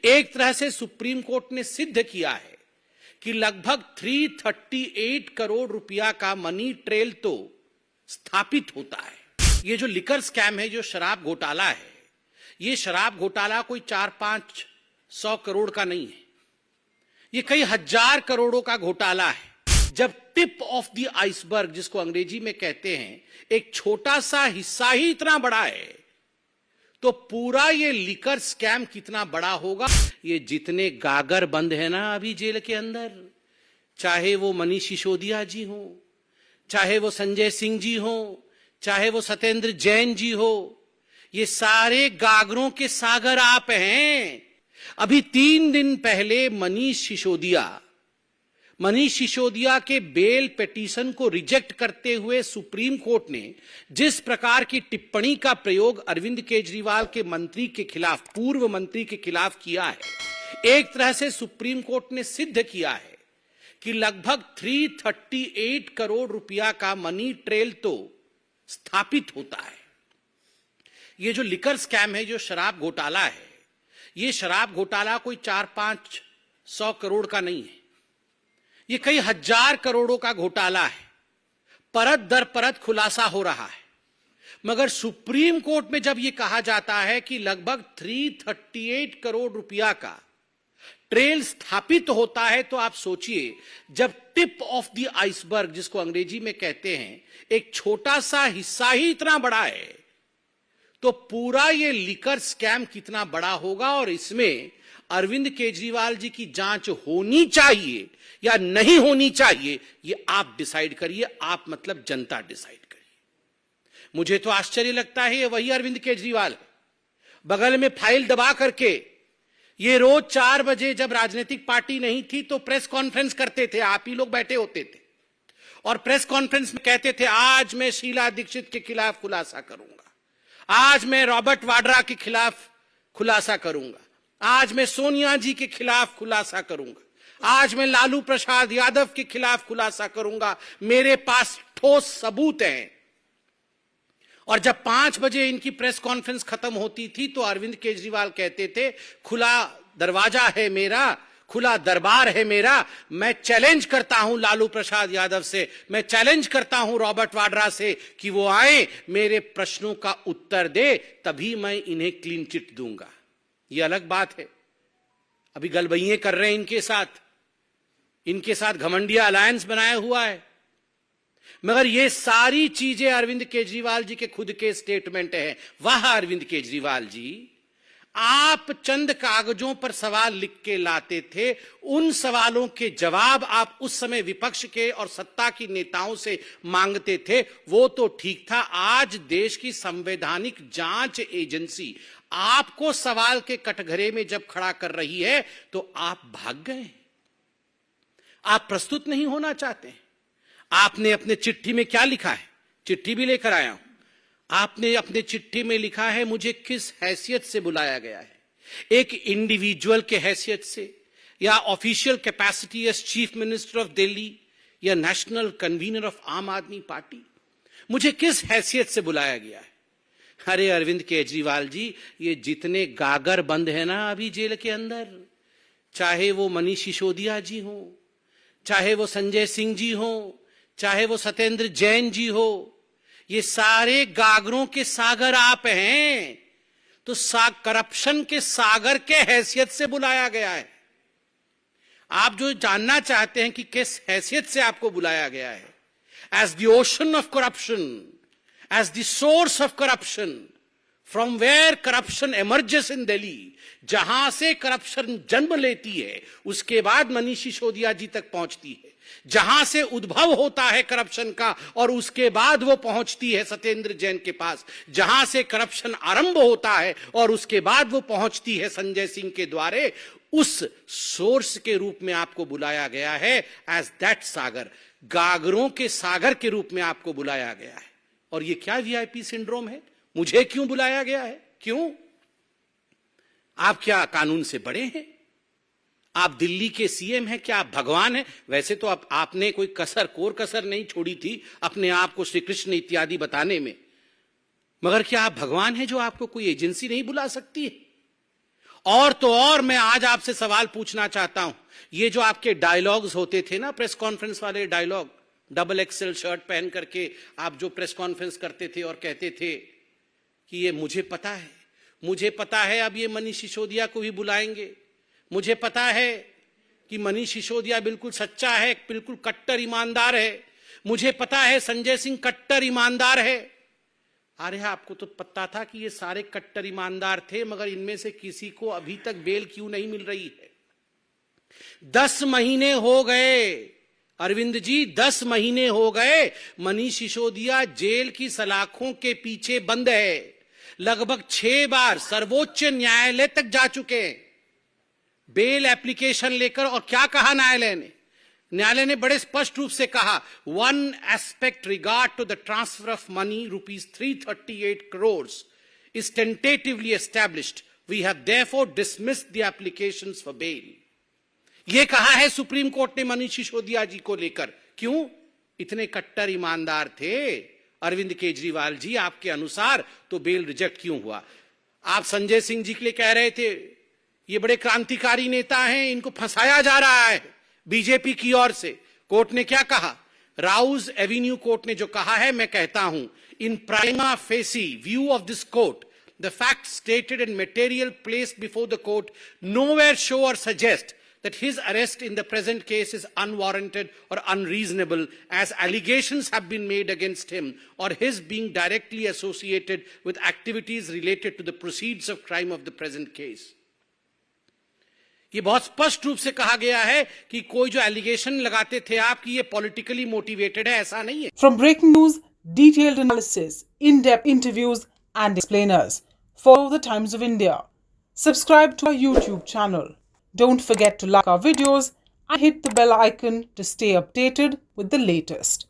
एक तरह से सुप्रीम कोर्ट ने सिद्ध किया है कि लगभग 338 करोड़ रुपया का मनी ट्रेल तो स्थापित होता है। ये जो लिकर स्कैम है, जो शराब घोटाला है, ये शराब घोटाला कोई 400-500 करोड़ का नहीं है, ये कई हजार करोड़ों का घोटाला है। जब टिप ऑफ द आइसबर्ग, जिसको अंग्रेजी में कहते हैं, एक छोटा सा हिस्सा ही इतना बड़ा है, तो पूरा ये लिकर स्कैम कितना बड़ा होगा। ये जितने गागर बंद है ना अभी जेल के अंदर, चाहे वो मनीष सिसोदिया जी हो, चाहे वो संजय सिंह जी हो, चाहे वो सत्येंद्र जैन जी हो, ये सारे गागरों के सागर आप हैं। अभी 3 दिन पहले मनीष सिसोदिया के बेल पिटीशन को रिजेक्ट करते हुए सुप्रीम कोर्ट ने जिस प्रकार की टिप्पणी का प्रयोग अरविंद केजरीवाल के मंत्री के खिलाफ, पूर्व मंत्री के खिलाफ किया है, एक तरह से सुप्रीम कोर्ट ने सिद्ध किया है कि लगभग 338 करोड़ रुपया का मनी ट्रेल तो स्थापित होता है। ये जो लिकर स्कैम है, जो शराब घोटाला है, ये शराब घोटाला कोई 400-500 करोड़ का नहीं है, ये कई हजार करोड़ों का घोटाला है। परत दर परत खुलासा हो रहा है। मगर सुप्रीम कोर्ट में जब यह कहा जाता है कि लगभग 338 करोड़ रुपया का ट्रेल स्थापित होता है, तो आप सोचिए, जब टिप ऑफ द आइसबर्ग, जिसको अंग्रेजी में कहते हैं, एक छोटा सा हिस्सा ही इतना बड़ा है, तो पूरा ये लिकर स्कैम कितना बड़ा होगा। और इसमें अरविंद केजरीवाल जी की जांच होनी चाहिए या नहीं होनी चाहिए, ये आप डिसाइड करिए। आप मतलब जनता डिसाइड करिए। मुझे तो आश्चर्य लगता है, ये वही अरविंद केजरीवाल है, बगल में फाइल दबा करके ये रोज 4 बजे, जब राजनीतिक पार्टी नहीं थी तो प्रेस कॉन्फ्रेंस करते थे, आप ही लोग बैठे होते थे और प्रेस कॉन्फ्रेंस में कहते थे, आज मैं शीला दीक्षित के खिलाफ खुलासा करूंगा, आज मैं रॉबर्ट वाड्रा के खिलाफ खुलासा करूंगा, आज मैं सोनिया जी के खिलाफ खुलासा करूंगा, आज मैं लालू प्रसाद यादव के खिलाफ खुलासा करूंगा, मेरे पास ठोस सबूत हैं। और जब 5 बजे इनकी प्रेस कॉन्फ्रेंस खत्म होती थी तो अरविंद केजरीवाल कहते थे, खुला दरवाजा है मेरा, खुला दरबार है मेरा, मैं चैलेंज करता हूं लालू प्रसाद यादव से, मैं चैलेंज करता हूं रॉबर्ट वाड्रा से कि वो आए, मेरे प्रश्नों का उत्तर दे, तभी मैं इन्हें क्लीन चिट दूंगा। ये अलग बात है, अभी गलबइये कर रहे हैं इनके साथ घमंडिया अलायंस बनाया हुआ है। मगर ये सारी चीजें अरविंद केजरीवाल जी के खुद के स्टेटमेंट है। वाह अरविंद केजरीवाल जी, आप चंद कागजों पर सवाल लिख के लाते थे, उन सवालों के जवाब आप उस समय विपक्ष के और सत्ता की नेताओं से मांगते थे, वो तो ठीक था। आज देश की संवैधानिक जांच एजेंसी आपको सवाल के कटघरे में जब खड़ा कर रही है तो आप भाग गए, आप प्रस्तुत नहीं होना चाहते। आपने अपने चिट्ठी में क्या लिखा है, चिट्ठी भी लेकर आया हूं, आपने अपने चिट्ठी में लिखा है, मुझे किस हैसियत से बुलाया गया है, एक इंडिविजुअल के हैसियत से, या official capacity as chief minister of Delhi, या नेशनल कन्वीनर ऑफ आम आदमी पार्टी, मुझे किस हैसियत से बुलाया गया है। अरे अरविंद केजरीवाल जी, ये जितने गागर बंद है ना अभी जेल के अंदर, चाहे वो मनीष सिसोदिया जी हो, चाहे वो संजय सिंह जी हो, चाहे वो सत्येंद्र जैन जी हो, ये सारे गागरों के सागर आप हैं। तो करप्शन के सागर के हैसियत से बुलाया गया है। आप जो जानना चाहते हैं कि किस हैसियत से आपको बुलाया गया है, as the ocean of corruption, as the source of corruption, from where corruption emerges in Delhi, जहां से करप्शन जन्म लेती है उसके बाद मनीष सिसोदिया जी तक पहुंचती है, जहां से उद्भव होता है करप्शन का और उसके बाद वो पहुंचती है सत्येंद्र जैन के पास, जहां से करप्शन आरंभ होता है और उसके बाद वो पहुंचती है संजय सिंह के द्वारे, उस सोर्स के रूप में आपको बुलाया गया है। एज दैट सागर, गागरों के सागर के रूप में आपको बुलाया गया है। और ये क्या वीआईपी सिंड्रोम है, मुझे क्यों बुलाया गया है, क्यों? आप क्या कानून से बड़े हैं? आप दिल्ली के सीएम हैं, क्या आप भगवान हैं? वैसे तो आपने कोई कसर नहीं छोड़ी थी अपने आप को श्री कृष्ण इत्यादि बताने में, मगर क्या आप भगवान हैं जो आपको कोई एजेंसी नहीं बुला सकती है? और तो और मैं आज आपसे सवाल पूछना चाहता हूं, ये जो आपके डायलॉग्स होते थे ना, प्रेस कॉन्फ्रेंस वाले डायलॉग, डबल एक्सेल शर्ट पहन करके आप जो प्रेस कॉन्फ्रेंस करते थे और कहते थे कि ये मुझे पता है अब ये मनीष सिसोदिया को भी बुलाएंगे, मुझे पता है कि मनीष सिसोदिया बिल्कुल सच्चा है, बिल्कुल कट्टर ईमानदार है, मुझे पता है संजय सिंह कट्टर ईमानदार है। अरे आपको तो पता था कि ये सारे कट्टर ईमानदार थे, मगर इनमें से किसी को अभी तक बेल क्यों नहीं मिल रही है? 10 महीने हो गए अरविंद जी, 10 महीने हो गए मनीष सिसोदिया जेल की सलाखों के पीछे बंद है। लगभग 6 बार सर्वोच्च न्यायालय तक जा चुके हैं बेल एप्लीकेशन लेकर। और क्या कहा न्यायालय ने बड़े स्पष्ट रूप से कहा, one aspect regard to the transfer of money ₹338 crores is tentatively established, we have therefore dismissed the applications for bail. यह कहा है सुप्रीम कोर्ट ने मनीष सिसोदिया जी को लेकर। क्यों? इतने कट्टर ईमानदार थे अरविंद केजरीवाल जी आपके अनुसार, तो बेल रिजेक्ट क्यों हुआ? आप संजय सिंह जी के लिए कह रहे थे ये बड़े क्रांतिकारी नेता हैं, इनको फंसाया जा रहा है बीजेपी की ओर से। कोर्ट ने क्या कहा? राउज एवेन्यू कोर्ट ने जो कहा है, मैं कहता हूं, in prima facie view of this court the fact stated and material placed before the court nowhere show or suggest that his arrest in the present case is unwarranted or unreasonable, as allegations have been made against him or his being directly associated with activities related to the proceeds of crime of the present case. ये बहुत स्पष्ट रूप से कहा गया है कि कोई जो एलिगेशन लगाते थे आप कि ये पॉलिटिकली मोटिवेटेड है, ऐसा नहीं है। From breaking news, detailed analysis, in-depth interviews and explainers, follow the Times of India. Subscribe to our YouTube channel. Don't forget to like our videos and hit the bell icon to stay updated with the latest.